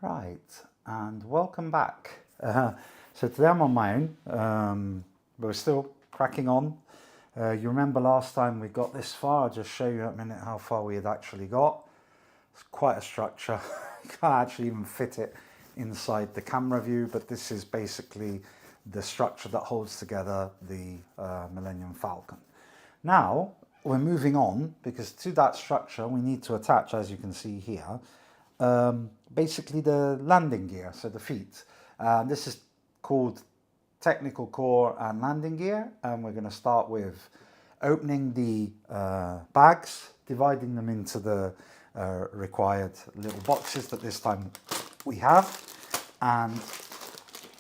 Right, and welcome back. So today I'm on my own, but we're still cracking on. You remember last time we got this far? I'll just show you in a minute how far we had actually got. It's quite a structure. You can't actually even fit it inside the camera view, but this is basically the structure that holds together the Millennium Falcon. Now, we're moving on because to that structure we need to attach, as you can see here, basically the landing gear, so the feet. This is called technical core and landing gear, and we're going to start with opening the bags, dividing them into the required little boxes that this time we have, and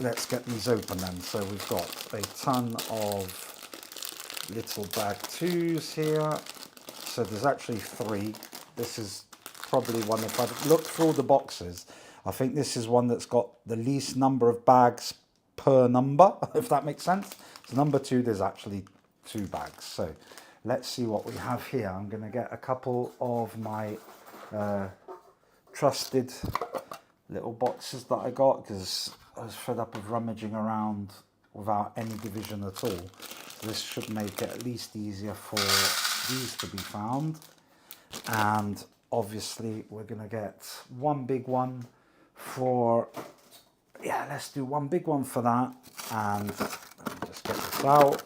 let's get these open then. So we've got a ton of little bag twos here. So there's actually three. This is probably one, if I've looked through all the boxes, I think this is one that's got the least number of bags per number, if that makes sense. So number two, there's actually 2 bags. So let's see what we have here. I'm going to get a couple of my trusted little boxes that I got because I was fed up of rummaging around without any division at all. So this should make it at least easier for these to be found. And obviously we're going to get one big one for, yeah, let's do one big one for that. And let me just get this out.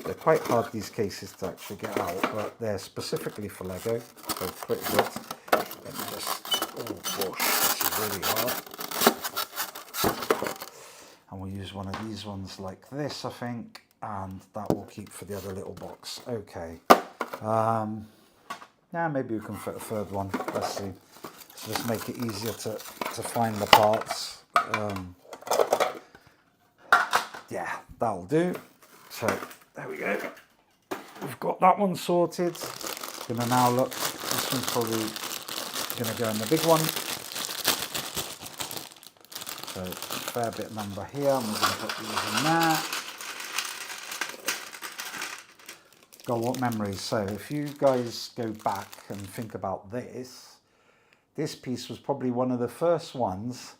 They're quite hard, these cases, to actually get out, but they're specifically for Lego, so pretty good. Let me just, oh gosh, this is really hard. And we'll use one of these ones like this, I think, and that will keep for the other little box. Okay. Yeah, maybe we can fit a third one. Let's see. So just make it easier to find the parts. Yeah, that'll do. So there we go. We've got that one sorted. Gonna now look. This one's probably gonna go in the big one. So fair bit number here, and we're gonna put these in there. God, what memories. So if you guys go back and think about this piece was probably one of the first ones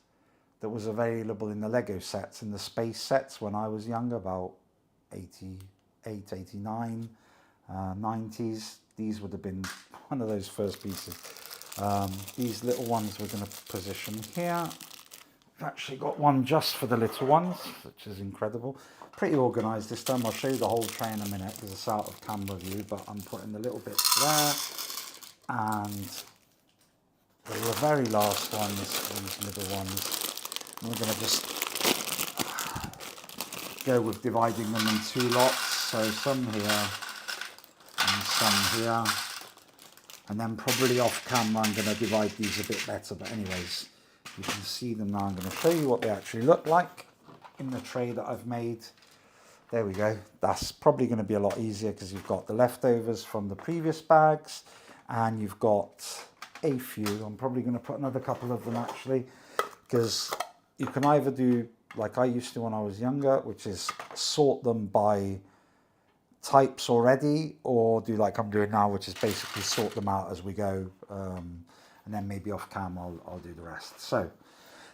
that was available in the Lego sets, in the space sets when I was younger, about 88, 89, 90s. These would have been one of those first pieces. These little ones we're going to position here. I've actually got one just for the little ones, which is incredible. Pretty organised this time. I'll show you the whole tray in a minute because it's out of camera view, but I'm putting the little bits there. And the very last ones, these middle ones, and we're going to just go with dividing them in 2 lots. So some here and some here. And then probably off camera I'm going to divide these a bit better, but anyways, you can see them now. I'm going to show you what they actually look like in the tray that I've made. There we go. That's probably going to be a lot easier because you've got the leftovers from the previous bags and you've got a few. I'm probably going to put another couple of them actually, because you can either do like I used to when I was younger, which is sort them by types already, or do like I'm doing now, which is basically sort them out as we go, and then maybe off cam I'll do the rest. So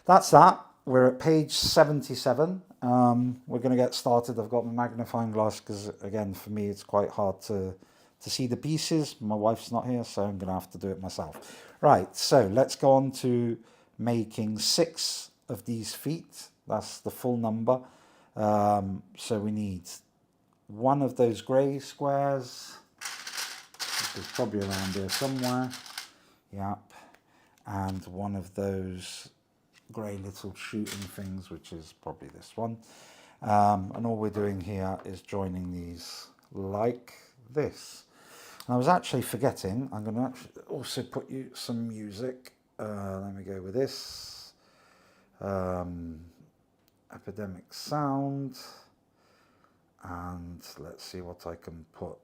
that's that. We're at page 77. We're going to get started. I've got my magnifying glass because again for me it's quite hard to see the pieces. My wife's not here, so I'm going to have to do it myself. Right, so let's go on to making 6 of these feet. That's the full number. So we need one of those grey squares, which is probably around here somewhere. Yep. And one of those grey little shooting things, which is probably this one. And all we're doing here is joining these like this. And I was actually forgetting, I'm going to actually also put you some music. Let me go with this. Epidemic sound. And let's see what I can put.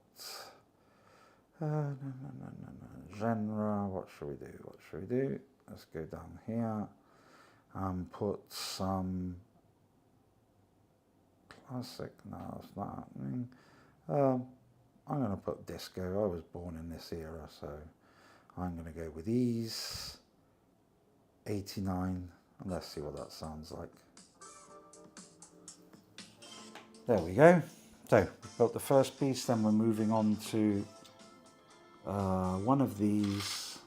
Genre, what should we do? What should we do? Let's go down here and put some classic. No, it's not happening. I'm going to put disco. I was born in this era, so I'm going to go with these. 89. And let's see what that sounds like. There we go. So we've built the first piece, then we're moving on to one of these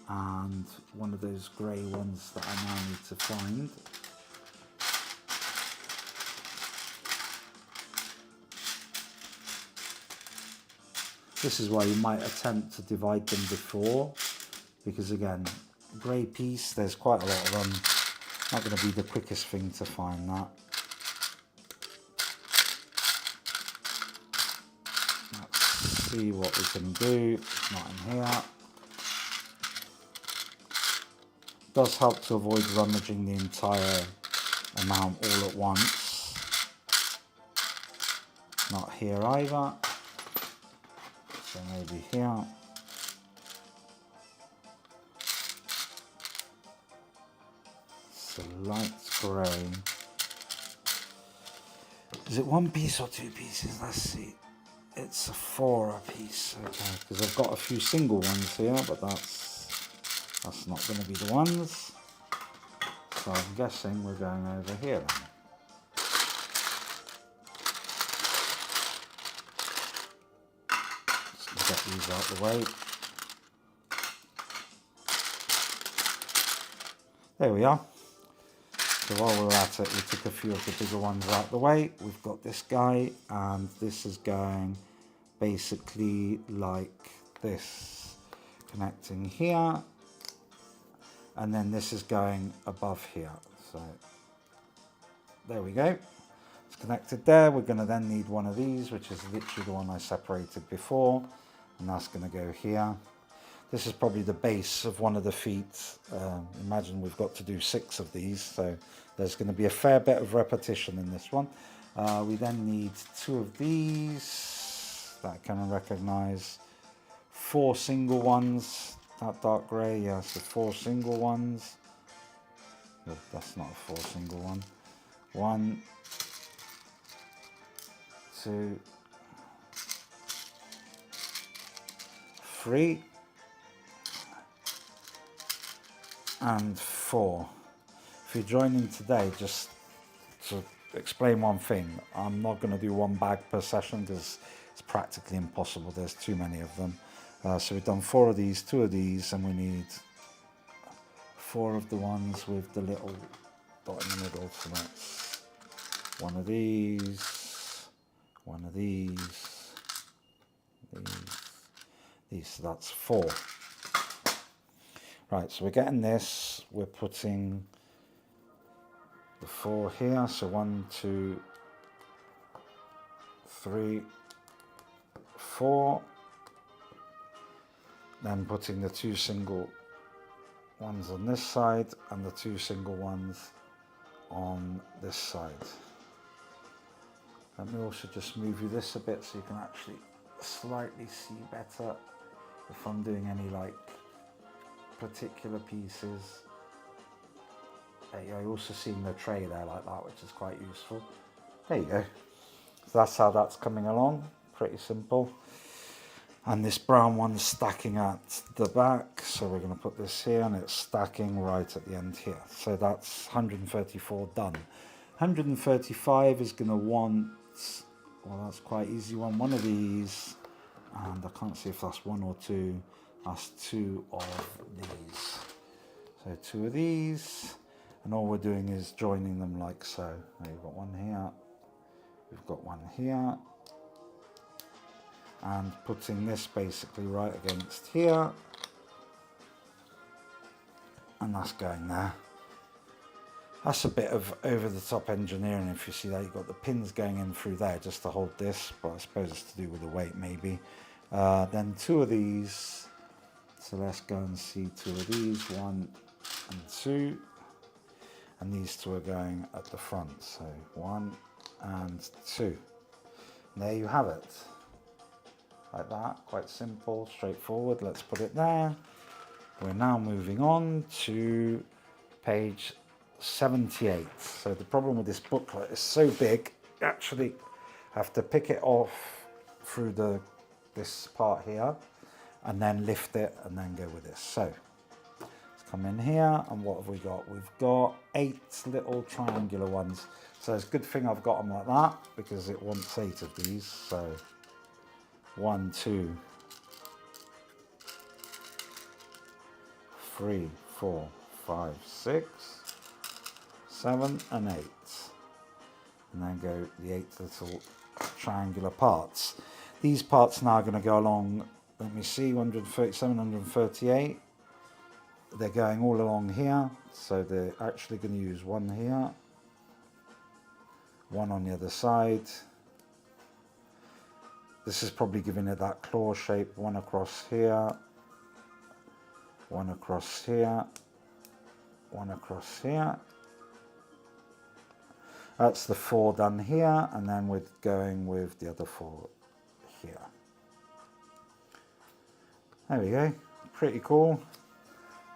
and one of those grey ones that I now need to find. This is why you might attempt to divide them before, because again, grey piece, there's quite a lot of them. Not going to be the quickest thing to find that. Let's see what we can do. It's not in here. It does help to avoid rummaging the entire amount all at once. Not here either. So maybe here. It's a light grey. Is it one piece or two pieces? Let's see. It's a 4 a piece, okay, because I've got a few single ones here, but that's not going to be the ones. So I'm guessing we're going over here then. Just get these out of the way. There we are. So while we're at it, we took a few of the bigger ones out of the way. We've got this guy, and this is going basically like this, connecting here, and then this is going above here. So there we go. It's connected there. We're going to then need one of these, which is literally the one I separated before, and that's going to go here. This is probably the base of one of the feet. Imagine we've got to do 6 of these, so there's going to be a fair bit of repetition in this one. We then need 2 of these that I can recognize, 4 single ones, that dark grey, yeah, so 4 single ones. Oh, that's not a 4 single one. 1, 2, 3. And 4. If you're joining today, just to explain one thing, I'm not going to do 1 bag per session because it's practically impossible. There's too many of them. So we've done 4 of these, 2 of these, and we need 4 of the ones with the little dot in the middle. So that's 1 of these, 1 of these, these. So that's 4. Right, so we're getting this, we're putting the 4 here, so 1, 2, 3, 4, then putting the 2 single ones on this side and the 2 single ones on this side. Let me also just move you this a bit so you can actually slightly see better if I'm doing any like particular pieces. I also seen the tray there like that, which is quite useful. There you go. So that's how that's coming along. Pretty simple. And this brown one's stacking at the back, so we're going to put this here, and it's stacking right at the end here. So that's 134 done. 135 is going to want, well, that's quite easy one of these, and I can't see if that's 1 or 2. That's 2 of these. So 2 of these, and all we're doing is joining them like so. We've got 1 here, we've got 1 here, and putting this basically right against here, and that's going there. That's a bit of over the top engineering. If you see that, you've got the pins going in through there just to hold this, but I suppose it's to do with the weight maybe. Then 2 of these. So let's go and see 2 of these, 1 and 2, and these 2 are going at the front, so 1 and 2. And there you have it, like that, quite simple, straightforward. Let's put it there. We're now moving on to page 78. So the problem with this booklet is so big, you actually have to pick it off through this part here, and then lift it and then go with this. So let's come in here, and what have we got? We've got 8 little triangular ones. So it's a good thing I've got them like that, because it wants 8 of these. So 1, 2, 3, 4, 5, 6, 7 and 8. And then go the 8 little triangular parts. These parts now are going to go along, let me see, 137, 138. They're going all along here, so they're actually going to use one here, one on the other side. This is probably giving it that claw shape, one across here, one across here, one across here. That's the 4 done here, and then we're going with the other 4 here. There we go, pretty cool.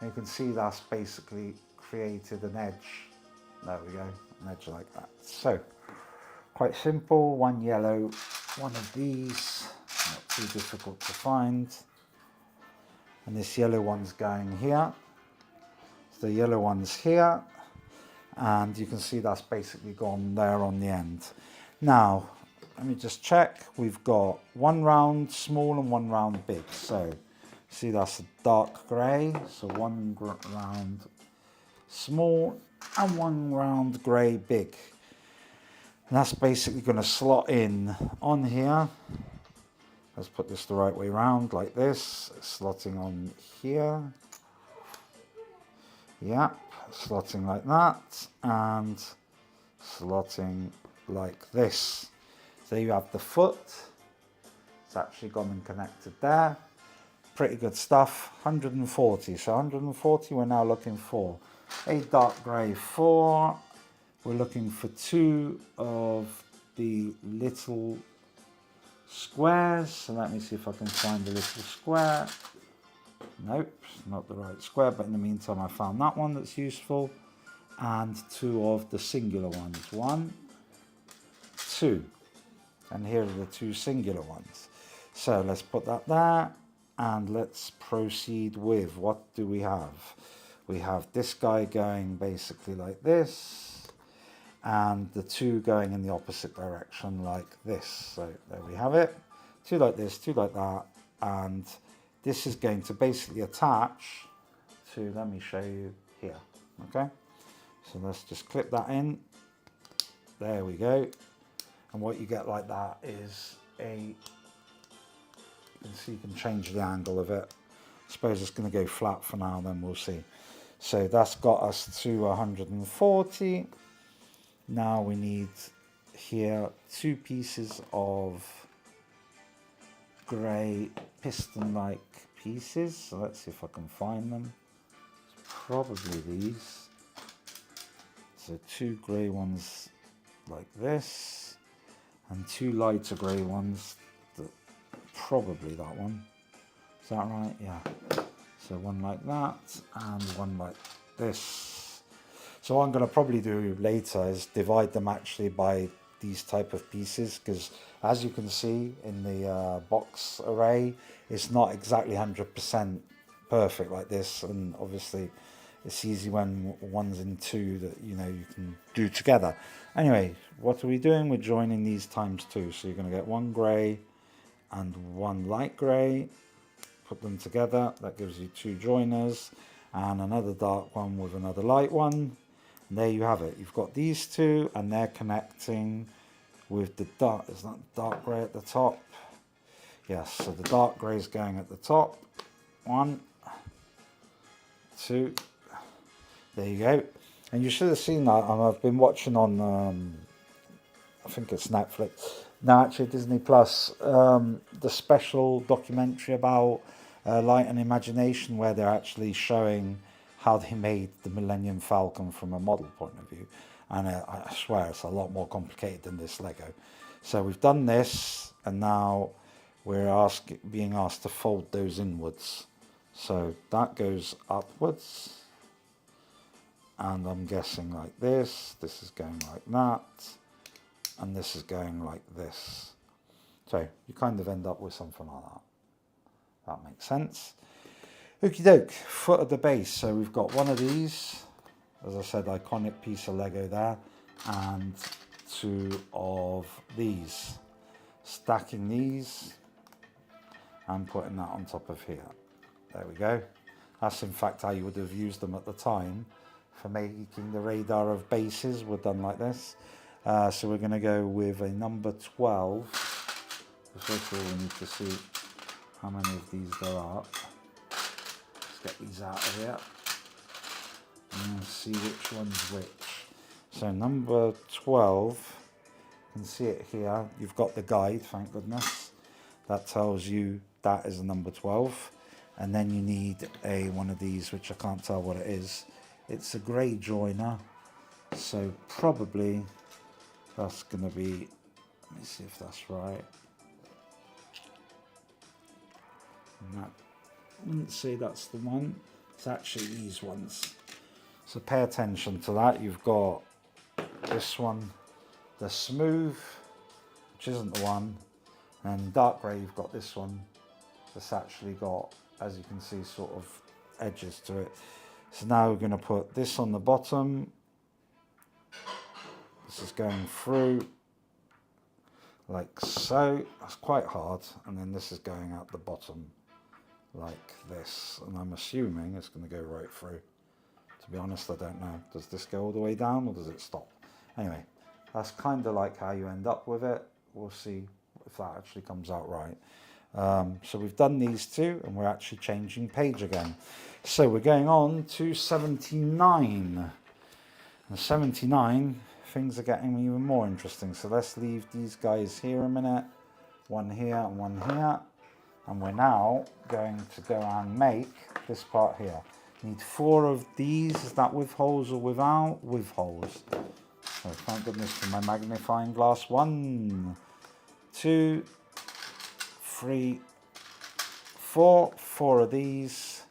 You can see that's basically created an edge. There we go, an edge like that. So, quite simple, one yellow, one of these, not too difficult to find. And this yellow one's going here. So the yellow one's here, and you can see that's basically gone there on the end. Now, let me just check. We've got one round small and one round big. So, see that's a dark grey. So one round small and one round grey big. And that's basically going to slot in on here. Let's put this the right way around, like this. Slotting on here. Yep, slotting like that. And slotting like this. So you have the foot. It's actually gone and connected there. Pretty good stuff. 140. So 140 we're now looking for a dark grey 4. We're looking for 2 of the little squares. So let me see if I can find the little square. Nope, not the right square, but in the meantime I found that one that's useful. And 2 of the singular ones. 1, 2. And here are the 2 singular ones. So let's put that there. And let's proceed with, what do we have? We have this guy going basically like this, and the 2 going in the opposite direction like this. So there we have it. 2 like this, 2 like that, and this is going to basically attach to, let me show you here, okay? So let's just clip that in. There we go. And what you get like that is a, you can see you can change the angle of it. I suppose it's going to go flat for now, then we'll see. So that's got us to 140. Now we need here 2 pieces of grey piston-like pieces. So let's see if I can find them. It's probably these. So 2 grey ones like this, and 2 lighter grey ones. Probably that one. Is that right? Yeah. So one like that and one like this. So what I'm going to probably do later is divide them actually by these type of pieces, because as you can see in the box array, it's not exactly 100% perfect like this, and obviously it's easy when one's in 2 that you can do together. Anyway, what are we doing? We're joining these times 2. So you're going to get 1 grey and 1 light grey, put them together, that gives you 2 joiners, and another dark one with another light one, and there you have it. You've got these 2, and they're connecting with the dark, is that dark grey at the top? Yes, so the dark grey is going at the top. 1, 2, there you go. And you should have seen that, and I've been watching on, I think it's Netflix, no, actually Disney Plus, the special documentary about Light and Imagination, where they're actually showing how they made the Millennium Falcon from a model point of view. And I swear it's a lot more complicated than this Lego. So we've done this, and now we're being asked to fold those inwards. So that goes upwards, and I'm guessing like this. This is going like that. And this is going like this. So you kind of end up with something like that. That makes sense. Okie doke, foot of the base. So we've got one of these, as I said, iconic piece of Lego there, and two of these. Stacking these and putting that on top of here. There we go. That's in fact how you would have used them at the time for making the radar of bases were done like this. So we're going to go with a number 12. First of all, we need to see how many of these there are. Let's get these out of here and see which one's which. So number 12, you can see it here. You've got the guide, thank goodness. That tells you that is a number 12. And then you need one of these, which I can't tell what it is. It's a grey joiner, so probably that's going to be, let me see if that's right. No, I wouldn't say that's the one. It's actually these ones. So pay attention to that. You've got this one, the smooth, which isn't the one. And dark grey, you've got this one. That's actually got, as you can see, sort of edges to it. So now we're going to put this on the bottom. This is going through like so. That's quite hard. And then this is going out the bottom like this. And I'm assuming it's going to go right through. To be honest, I don't know. Does this go all the way down or does it stop? Anyway, that's kind of like how you end up with it. We'll see if that actually comes out right. So we've done these two and we're actually changing page again. So we're going on to 79. And 79, things are getting even more interesting. So let's leave these guys here a minute. One here and one here. And we're now going to go and make this part here. Need 4 of these. Is that with holes or without? With holes. So thank goodness for my magnifying glass. 1, 2, 3, 4. 4 of these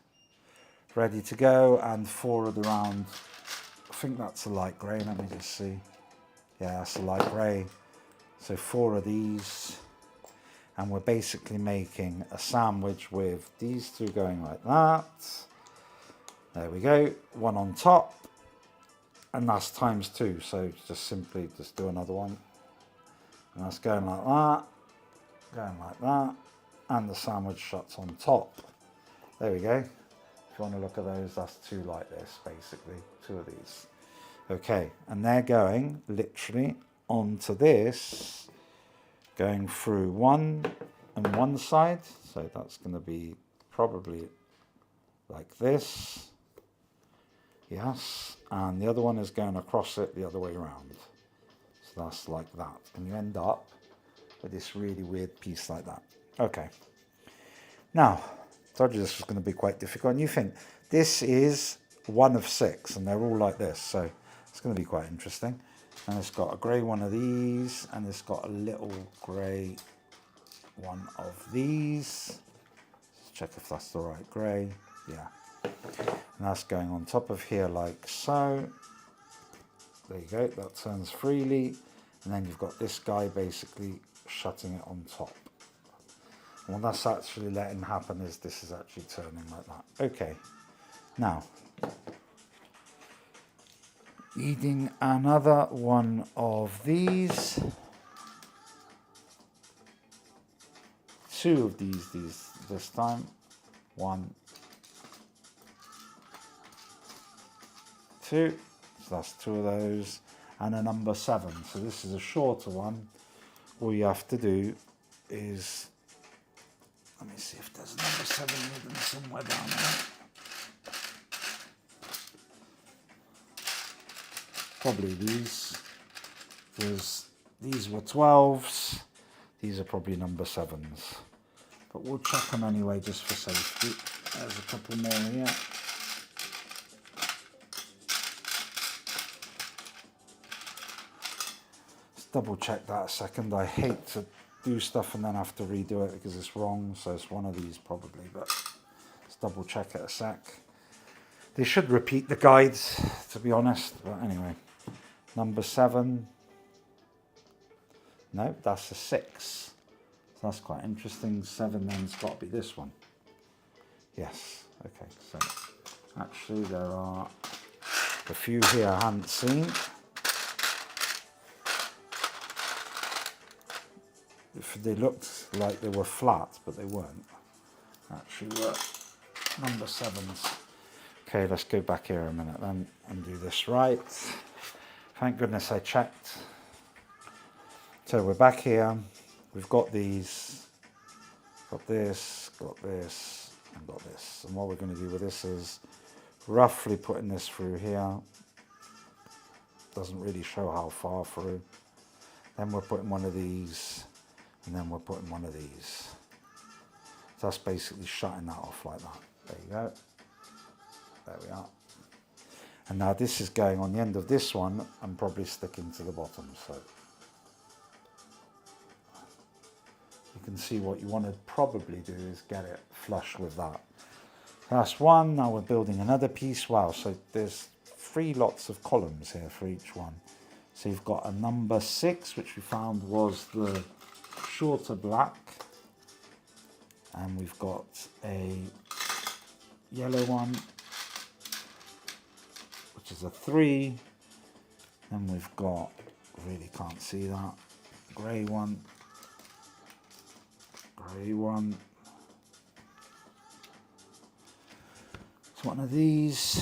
ready to go, and 4 of the round. I think that's a light grey. Let me just see. Yeah, that's a light grey. So 4 of these, and we're basically making a sandwich with these two going like that. There we go. One on top, and that's times 2. So just simply just do another one, and that's going like that. Going like that, and the sandwich shuts on top. There we go. If you want to look at those, that's 2 like this, basically 2 of these. Okay, and they're going literally onto this, going through one and one side. So that's going to be probably like this. Yes, and the other one is going across it the other way around. So that's like that, and you end up with this really weird piece like that. Okay. Now, I told you this was going to be quite difficult. And you think, this is 1 of 6, and they're all like this. So it's going to be quite interesting. And it's got a grey one of these, and it's got a little grey one of these. Let's check if that's the right grey. Yeah. And that's going on top of here like so. There you go. That turns freely. And then you've got this guy basically shutting it on top. And what that's actually letting happen is this is actually turning like that. Okay, now needing another one of these, 2 of these this time. 1, 2, so that's 2 of those, and a number 7. So this is a shorter one. All you have to do is, let me see if there's a number 7 hidden somewhere down there. Probably these, because these were 12s. These are probably number 7s. But we'll check them anyway just for safety. There's a couple more here. Double check that a second. I hate to do stuff and then have to redo it because it's wrong, so it's one of these probably, but let's double check it a sec. They should repeat the guides, to be honest, but anyway. Number 7. No, that's a 6. So that's quite interesting. 7 then's got to be this one. Yes, Okay, so actually there are a few here I hadn't seen. They looked like they were flat, but they weren't. Actually were number 7s. Okay, let's go back here a minute then and do this right. Thank goodness I checked. So we're back here. We've got these, got this, and got this. And what we're going to do with this is roughly putting this through here. Doesn't really show how far through. Then we're putting one of these, and then we're putting one of these. So that's basically shutting that off like that. There you go. There we are. And now this is going on the end of this one and probably sticking to the bottom. So you can see what you want to probably do is get it flush with that. That's one. Now we're building another piece. Wow, so there's 3 lots of columns here for each one. So you've got a number 6, which we found was the shorter black. And we've got a yellow one, which is a 3. Then we've got, really can't see that, grey one, grey one. It's one of these.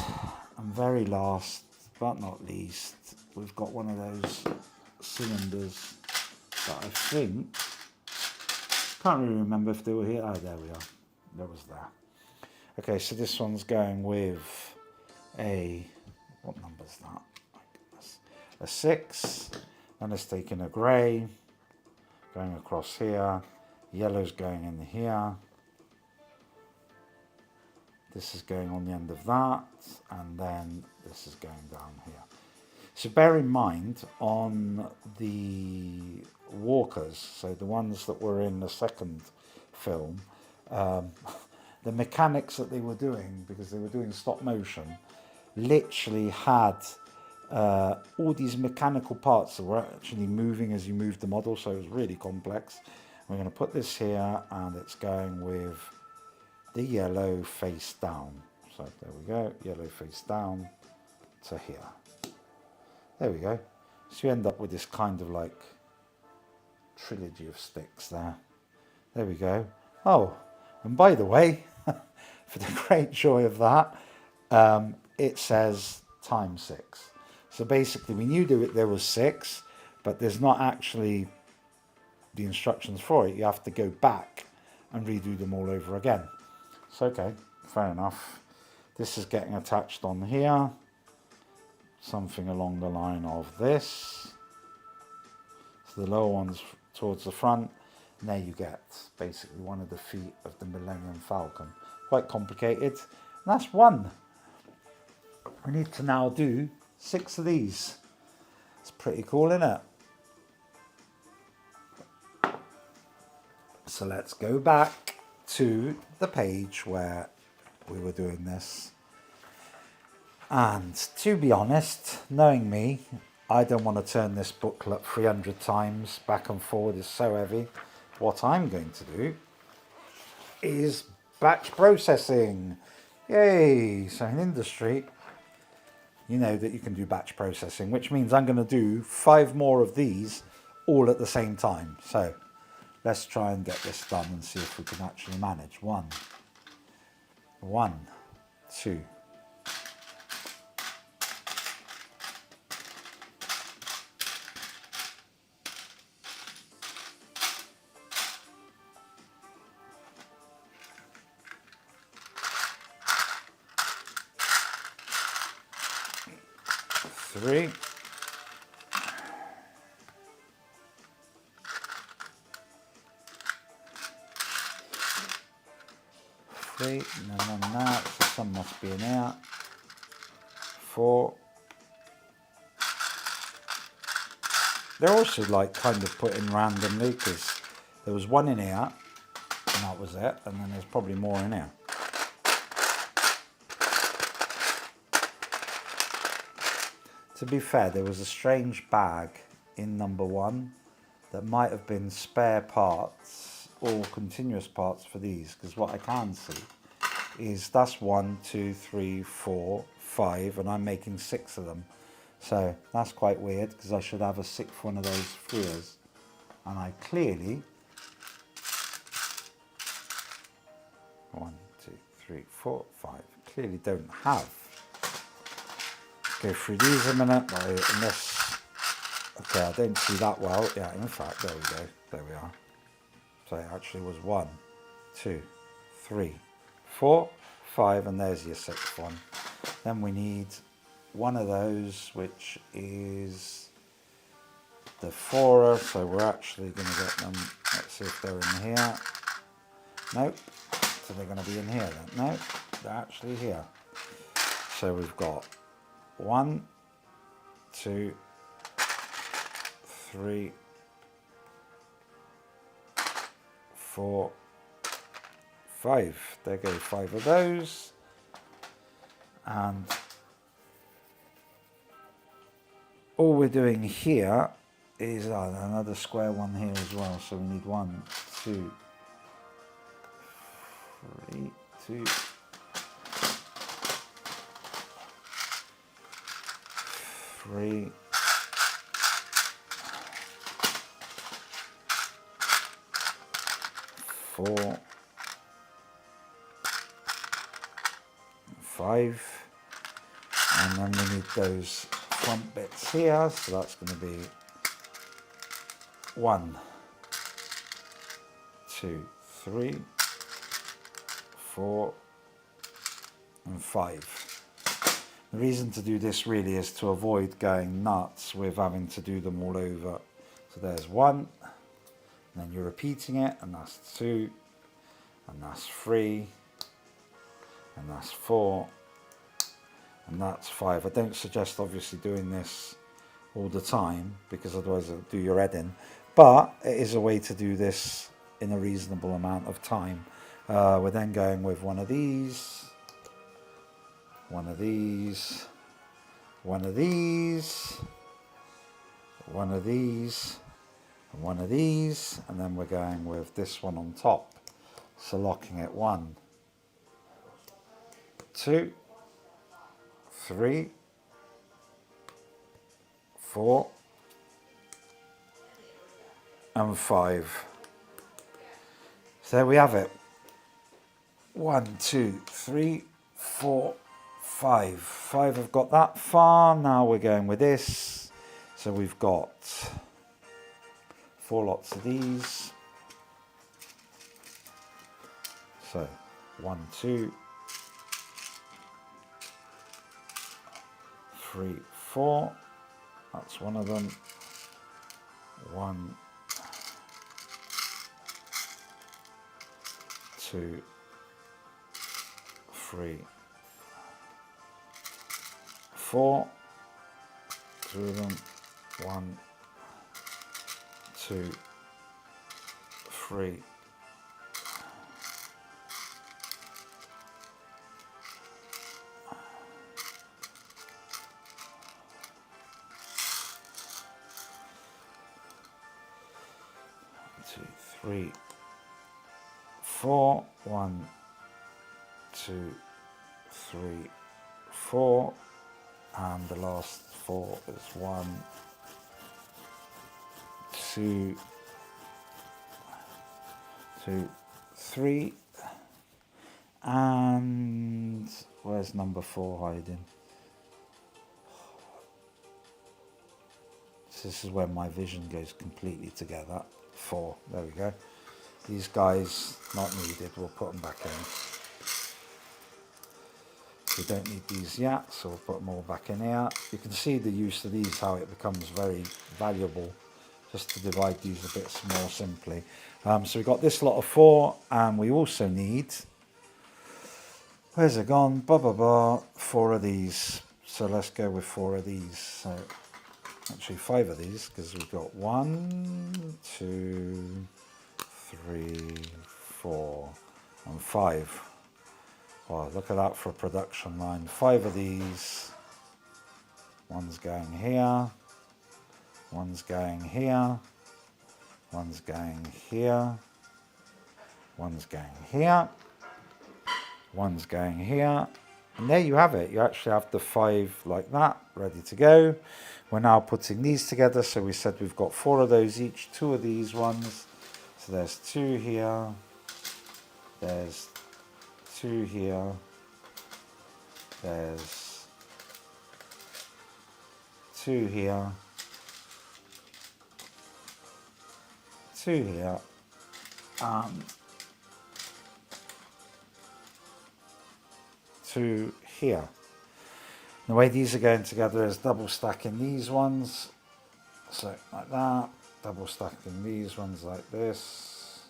And very last, but not least, we've got one of those cylinders that I think, can't really remember if they were here. Oh, there we are. There was there. Okay, so this one's going with a, what number is that? My goodness. A 6. And it's taking a grey, going across here. Yellow's going in here. This is going on the end of that, and then this is going down here. So bear in mind, on the walkers, so the ones that were in the second film, the mechanics that they were doing, because they were doing stop motion, literally had all these mechanical parts that were actually moving as you moved the model, so it was really complex. We're going to put this here, and it's going with the yellow face down. So there we go, yellow face down to here. There we go. So you end up with this kind of like trilogy of sticks there. There we go. Oh, and by the way, for the great joy of that, it says times 6. So basically we knew there was 6, but there's not actually the instructions for it. You have to go back and redo them all over again. So okay, fair enough. This is getting attached on here. Something along the line of this. So the lower one's towards the front. And there you get basically one of the feet of the Millennium Falcon. Quite complicated. And that's one. We need to now do 6 of these. It's pretty cool, isn't it? So let's go back to the page where we were doing this. And to be honest, knowing me, I don't want to turn this booklet 300 times back and forward. It's so heavy. What I'm going to do is batch processing. Yay! So in industry, you know that you can do batch processing, which means I'm going to do 5 more of these all at the same time. So let's try and get this done and see if we can actually manage. 1, 2. 3. 3, and then on that, so some must be in there. 4. They're also like kind of put in randomly, because there was 1 in here, and that was it, and then there's probably more in here. To be fair, there was a strange bag in number 1 that might have been spare parts or continuous parts for these, because what I can see is that's 1, 2, 3, 4, 5, and I'm making 6 of them. So that's quite weird, because I should have a 6th one of those freers. And I clearly, 1, 2, 3, 4, 5, clearly don't have. Go through these a minute, unless, okay, I don't see that well. Yeah, in fact, there we go, there we are. So it actually was 1, 2, 3, 4, 5, and there's your 6th one. Then we need one of those, which is the 4er, so we're actually going to get them. Let's see if they're in here. Nope. So they're going to be in here then. No, they're actually here. So we've got 1, 2, 3, 4, 5. There go 5 of those. And all we're doing here is another square one here as well. So we need 1, 2, 3, 2, 3, 4, 5, and then we need those front bits here, so that's going to be 1, 2, 3, 4, and 5. The reason to do this really is to avoid going nuts with having to do them all over. So there's 1, and then you're repeating it, and that's 2, and that's 3, and that's 4, and that's 5. I don't suggest obviously doing this all the time, because otherwise it'll do your head in, but it is a way to do this in a reasonable amount of time. We're then going with one of these, one of these, one of these, one of these, and one of these, and then we're going with this one on top. So locking it 1, 2, 3, 4, and 5. So there we have it. 1, 2, 3, 4, 5. 5 have got that far. Now we're going with this. So we've got 4 lots of these. So 1, 2, 3, 4. That's one of them. 1, 2, 3, 4. 2 of them. 1, 2, 3. 2, 3, 4. 1, 2, 3, 4, and the last 4 is 1, 2, 3, and where's number 4 hiding? So this is when my vision goes completely together. 4, there we go. These guys not needed, we'll put them back in. We don't need these yet, so we'll put them all back in here. You can see the use of these, how it becomes very valuable, just to divide these a bit more simply. So we've got this lot of 4, and we also need, where's it gone? 4 of these. So let's go with 4 of these. So actually 5 of these, because we've got 1, 2, 3, 4, and 5. Oh, look at that for a production line. 5 of these. One's going here. One's going here. One's going here. One's going here. one's going here, and there you have it. You actually have the 5 like that, ready to go. We're now putting these together, so we said we've got 4 of those each, 2 of these ones. So there's 2 here, there's 2 here, there's 2 here, 2 here, and 2 here. The way these are going together is double stacking these ones, so like that, double stacking these ones like this,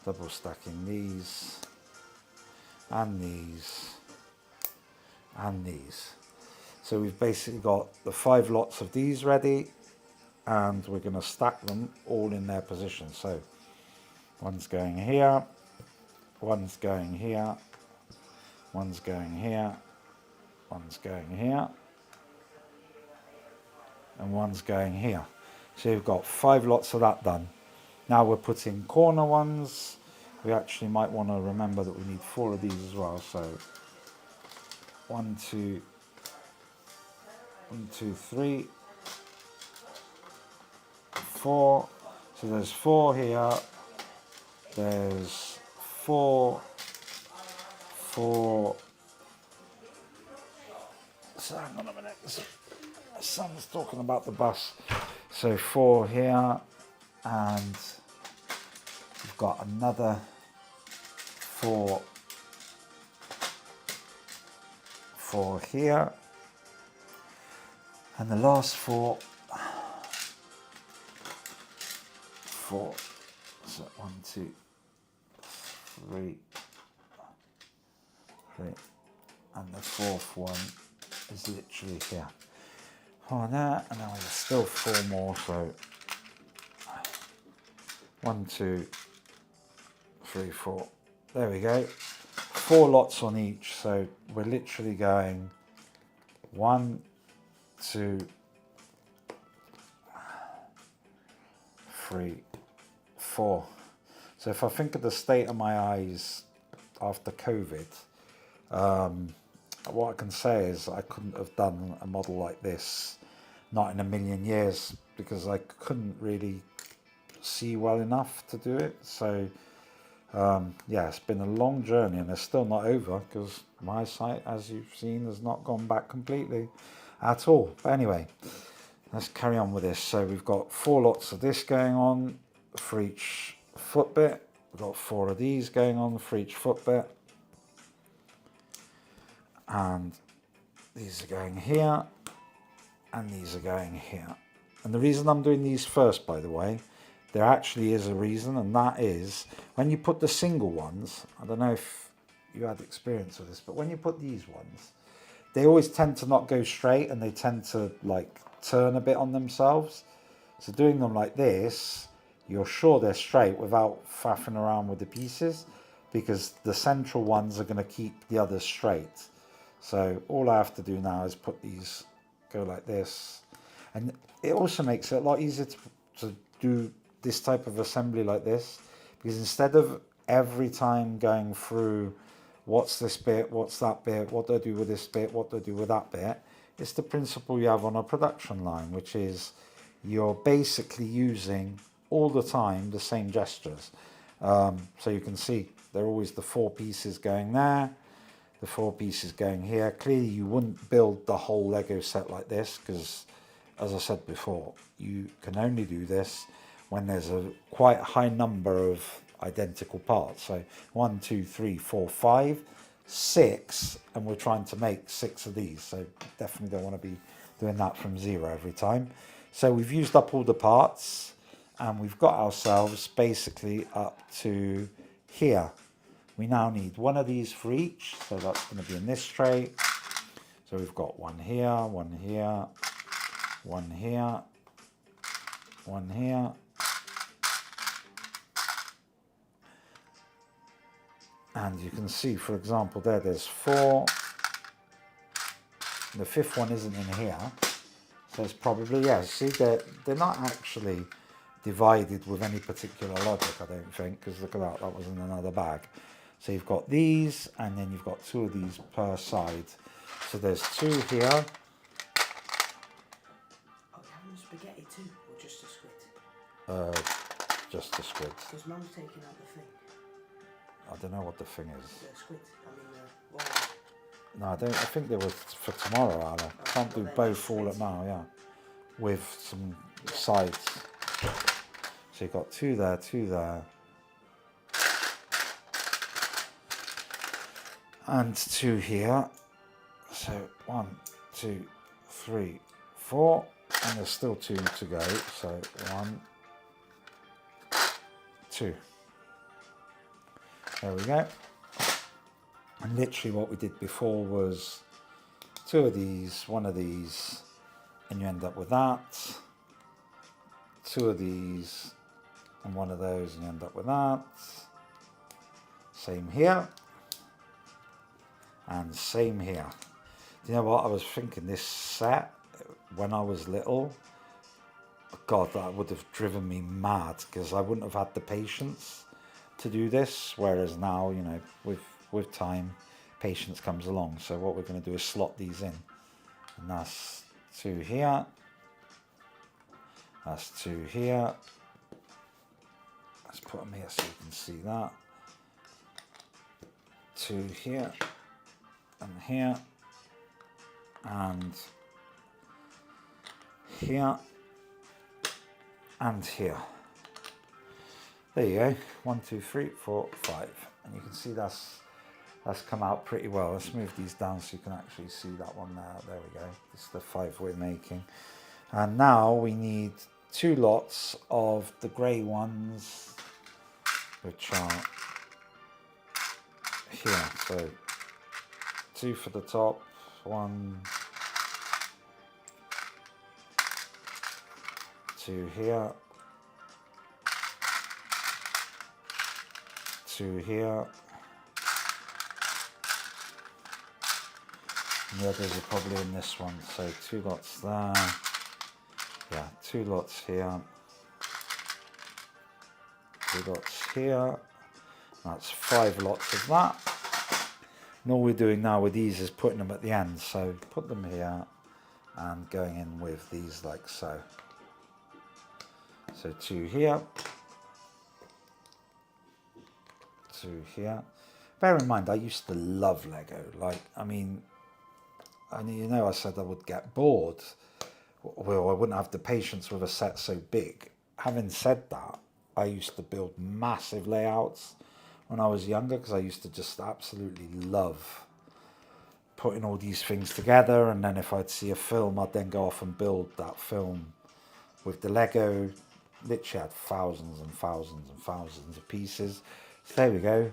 double stacking these, and these, and these. So we've basically got the 5 lots of these ready, and we're going to stack them all in their position. So one's going here, one's going here, one's going here, one's going here, and one's going here. So you've got 5 lots of that done. Now we're putting corner ones. We actually might want to remember that we need 4 of these as well. So 1, 2, 1, 2, 3, 4. So there's 4 here. There's 4. 4. So hang on a minute. The son's talking about the bus. So 4 here, and we've got another 4 here, and the last 4. So 1, 2, 3, and the 4th one is literally here. Oh, that, and then there's still 4 more. So 1, 2, 3, 4. There we go. 4 lots on each. So we're literally going 1, 2, 3, 4. So if I think of the state of my eyes after COVID, what I can say is I couldn't have done a model like this, not in a million years, because I couldn't really see well enough to do it. So yeah, it's been a long journey, and it's still not over, because my sight, as you've seen, has not gone back completely at all. But anyway, let's carry on with this. So we've got 4 lots of this going on for each foot bit. We've got 4 of these going on for each foot bit. And these are going here, and these are going here. And the reason I'm doing these first, by the way, there actually is a reason, and that is when you put the single ones, I don't know if you had experience with this, but when you put these ones, they always tend to not go straight, and they tend to like turn a bit on themselves. So doing them like this, you're sure they're straight without faffing around with the pieces, because the central ones are going to keep the others straight. So all I have to do now is put these, go like this. And it also makes it a lot easier to do this type of assembly like this, because instead of every time going through what's this bit, what's that bit, what do I do with this bit, what do I do with that bit, it's the principle you have on a production line, which is you're basically using all the time the same gestures. So you can see they're always the 4 pieces going there, the 4 pieces going here. Clearly you wouldn't build the whole Lego set like this, because as I said before, you can only do this when there's a quite high number of identical parts. So 1, 2, 3, 4, 5, 6, and we're trying to make 6 of these. So definitely don't want to be doing that from 0 every time. So we've used up all the parts, and we've got ourselves basically up to here. We now need 1 of these for each, so that's going to be in this tray. So we've got 1 here, 1 here, 1 here, 1 here, and you can see, for example, there's 4. The 5th one isn't in here, so it's probably, yeah, see, they're not actually divided with any particular logic, I don't think, because look at that, that was in another bag. So you've got these, and then you've got 2 of these per side. So there's 2 here. Oh, having spaghetti too, or just a squid? Just the squid. Because Mum's taking out the thing. I don't know what the thing is. The squid, I mean the walnut. No, I don't. I think they were for tomorrow, Anna. Can't do both all at now, yeah. With some sides. So you've got 2 there, 2 there. And 2 here. So 1, 2, 3, 4. And there's still 2 to go. So 1, 2. There we go. And literally what we did before was 2 of these, 1 of these, and you end up with that. 2 of these and 1 of those, and you end up with that. Same here. And same here. Do you know what? I was thinking this set, when I was little, God, that would have driven me mad, because I wouldn't have had the patience to do this. Whereas now, you know, with time, patience comes along. So what we're going to do is slot these in. And that's 2 here. That's 2 here. Let's put them here so you can see that. 2 here. And here. And here. And here. There you go. 1, 2, 3, 4, 5. And you can see that's come out pretty well. Let's move these down so you can actually see that one there. There we go. This is the 5 we're making. And now we need 2 lots of the grey ones, which are here. So 2 for the top, 1, 2 here, 2 here, and the others are probably in this one. So 2 lots there, yeah, 2 lots here, 2 lots here. That's 5 lots of that. And all we're doing now with these is putting them at the end. So put them here and going in with these like so. So 2 here, 2 here. Bear in mind, I used to love Lego. Like, I mean, you know, I said I would get bored. Well, I wouldn't have the patience with a set so big. Having said that, I used to build massive layouts when I was younger, because I used to just absolutely love putting all these things together. And then if I'd see a film, I'd then go off and build that film with the Lego. Literally had thousands and thousands and thousands of pieces. So there we go.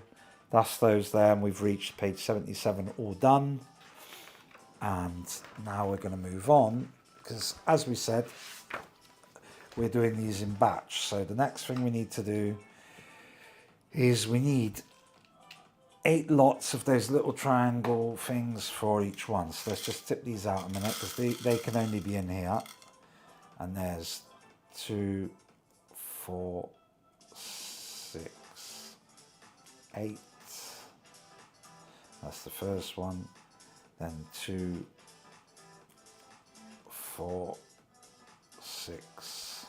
That's those there, and we've reached page 77, all done. And now we're going to move on, because as we said, we're doing these in batch. So the next thing we need to do is we need 8 lots of those little triangle things for each one. So let's just tip these out a minute, because they can only be in here. And there's 2, 4, 6, 8. That's the first one. Then 2, 4, 6,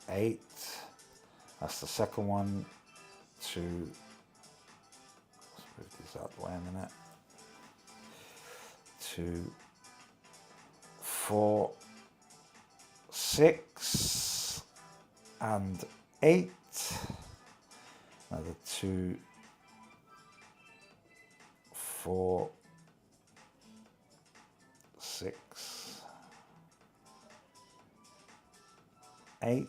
8. That's the second one. 2. Let's move these out of the way a minute. 2, 4, 6, and 8. Another 2, 4, 6, 8,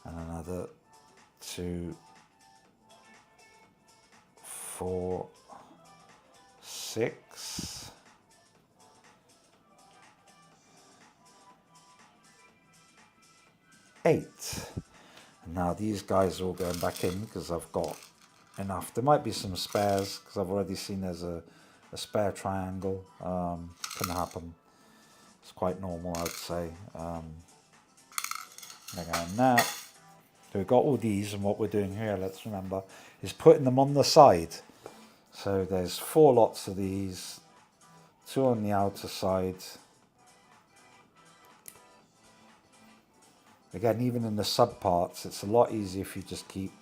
and another 2, 4, 6, 8. And now these guys are all going back in, because I've got enough. There might be some spares, because I've already seen there's a spare triangle. Can happen. It's quite normal, I'd say. Again, that. So we've got all these, and what we're doing here, let's remember, is putting them on the side. So there's 4 lots of these, 2 on the outer side. Again, even in the sub parts, it's a lot easier if you just keep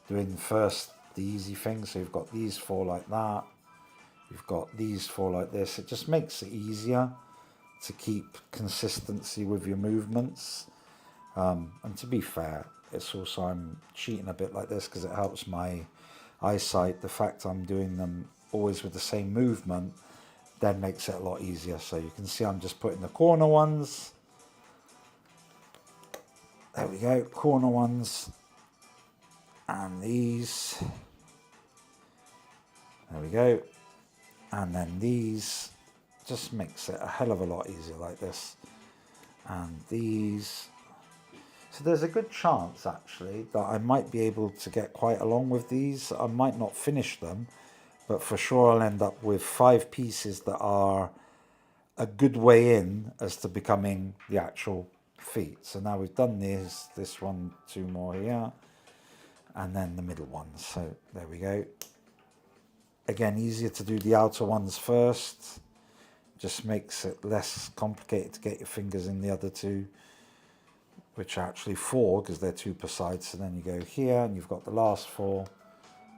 doing first the easy things. So you've got these 4 like that. You've got these 4 like this. It just makes it easier to keep consistency with your movements. And to be fair, it's also, I'm cheating a bit like this because it helps my eyesight. The fact I'm doing them always with the same movement then makes it a lot easier. So you can see I'm just putting the corner ones. There we go, corner ones. And these. There we go. And then these. Just makes it a hell of a lot easier like this. And these. So there's a good chance actually that I might be able to get quite along with these. I might not finish them, but for sure I'll end up with 5 pieces that are a good way in as to becoming the actual feet. So now we've done this one, 2 more here, and then the middle one. So there we go. Again, easier to do the outer ones first. Just makes it less complicated to get your fingers in the other 2. Which are actually 4 because they're 2 per side. So then you go here and you've got the last 4,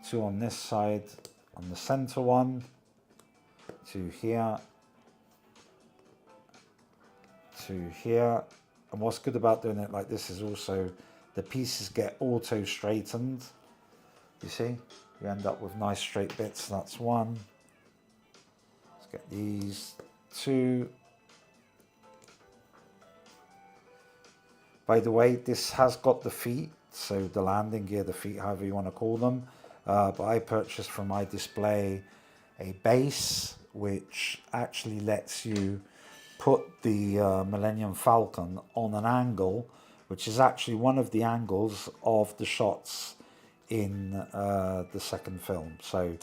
2 on this side, on the center one, 2 here, 2 here. And what's good about doing it like this is also the pieces get auto straightened. You see, you end up with nice straight bits. That's 1. Let's get these 2. By the way, this has got the feet, so the landing gear, the feet, however you want to call them. But I purchased from my display a base, which actually lets you put the Millennium Falcon on an angle, which is actually one of the angles of the shots in the second film. So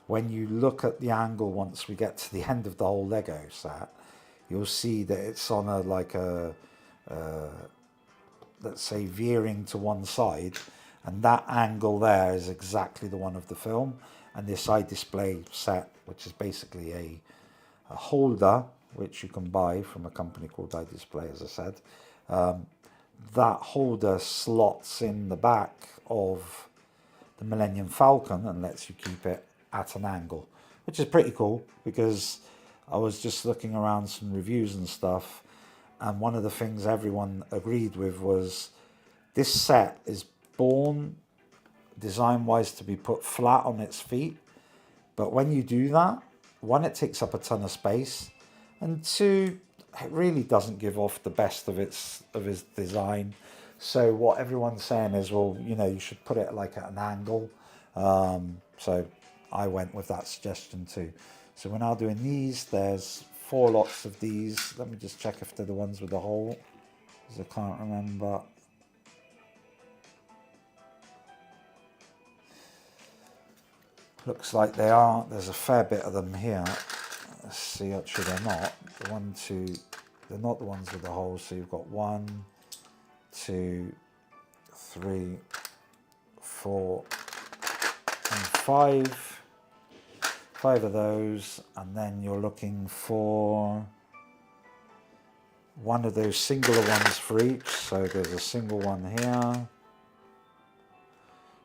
when you look at the angle once we get to the end of the whole Lego set, you'll see that it's on let's say veering to one side, and that angle there is exactly the one of the film. And this side display set, which is basically a holder which you can buy from a company called iDisplay, as I said, that holder slots in the back of the Millennium Falcon and lets you keep it at an angle, which is pretty cool because I was just looking around some reviews and stuff. And one of the things everyone agreed with was this set is born design-wise to be put flat on its feet. But when you do that, 1, it takes up a ton of space, and 2, it really doesn't give off the best of its design. So what everyone's saying is, well, you know, you should put it like at an angle. So I went with that suggestion too. So we're now doing these. There's 4 lots of these. Let me just check if they're the ones with the hole, because I can't remember. Looks like they are. There's a fair bit of them here. Let's see, actually they're not. 1, 2, they're not the ones with the holes. So you've got 1, 2, 3, 4, and 5. 5 of those, and then you're looking for 1 of those singular ones for each. So there's a single one here,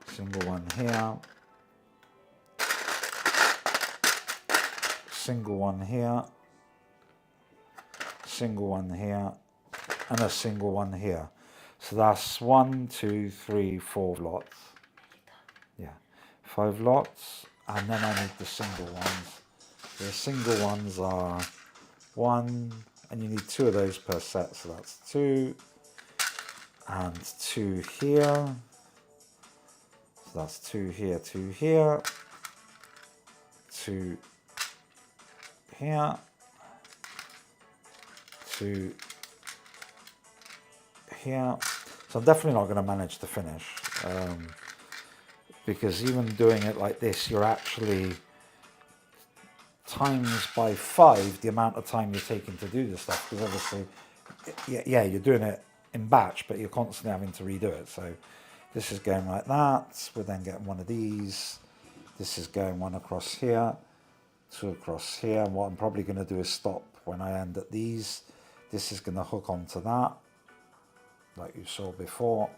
single one here, single one here, single one here, and a single one here. So that's 1, 2, 3, 4 lots. Yeah, 5 lots. And then I need the single ones. The single ones are 1, and you need 2 of those per set, so that's 2, and 2 here. So that's 2 here, 2 here, 2 here, 2 here. So I'm definitely not going to manage to finish. Because even doing it like this, you're actually times by 5 the amount of time you're taking to do this stuff. Because obviously, yeah, you're doing it in batch, but you're constantly having to redo it. So this is going like that. We're then getting one of these. This is going one across here, two across here. And what I'm probably going to do is stop when I end at these. This is going to hook onto that, like you saw before.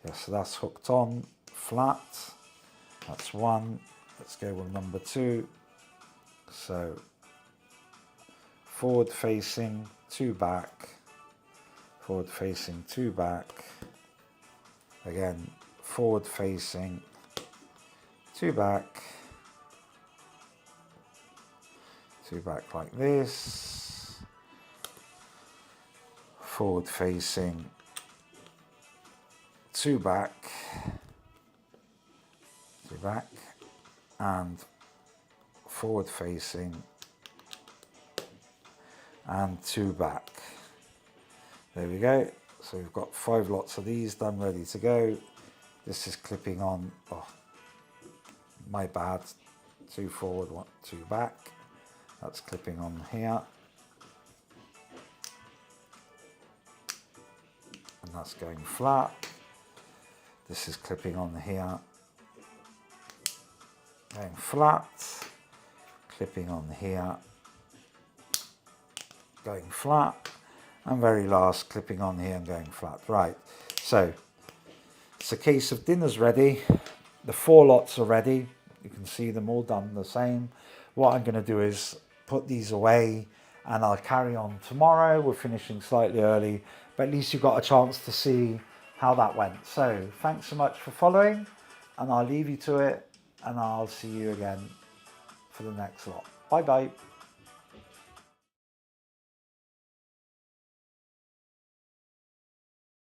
Yeah, so that's hooked on, flat. That's one. Let's go with number two. So forward facing, two back, forward facing, two back. Again, forward facing, two back like this. Forward facing, two back, and forward facing and two back. There we go. So we've got 5 lots of these done, ready to go. This is clipping on, oh, my bad, 2 forward, 2 back. That's clipping on here. And that's going flat. This is clipping on here, going flat, clipping on here, going flat, and very last clipping on here and going flat. Right, so it's a case of dinner's ready. The 4 lots are ready. You can see them all done the same. What I'm going to do is put these away and I'll carry on tomorrow. We're finishing slightly early, but at least you've got a chance to see how that went. So thanks so much for following, and I'll leave you to it, and I'll see you again for the next lot. Bye bye.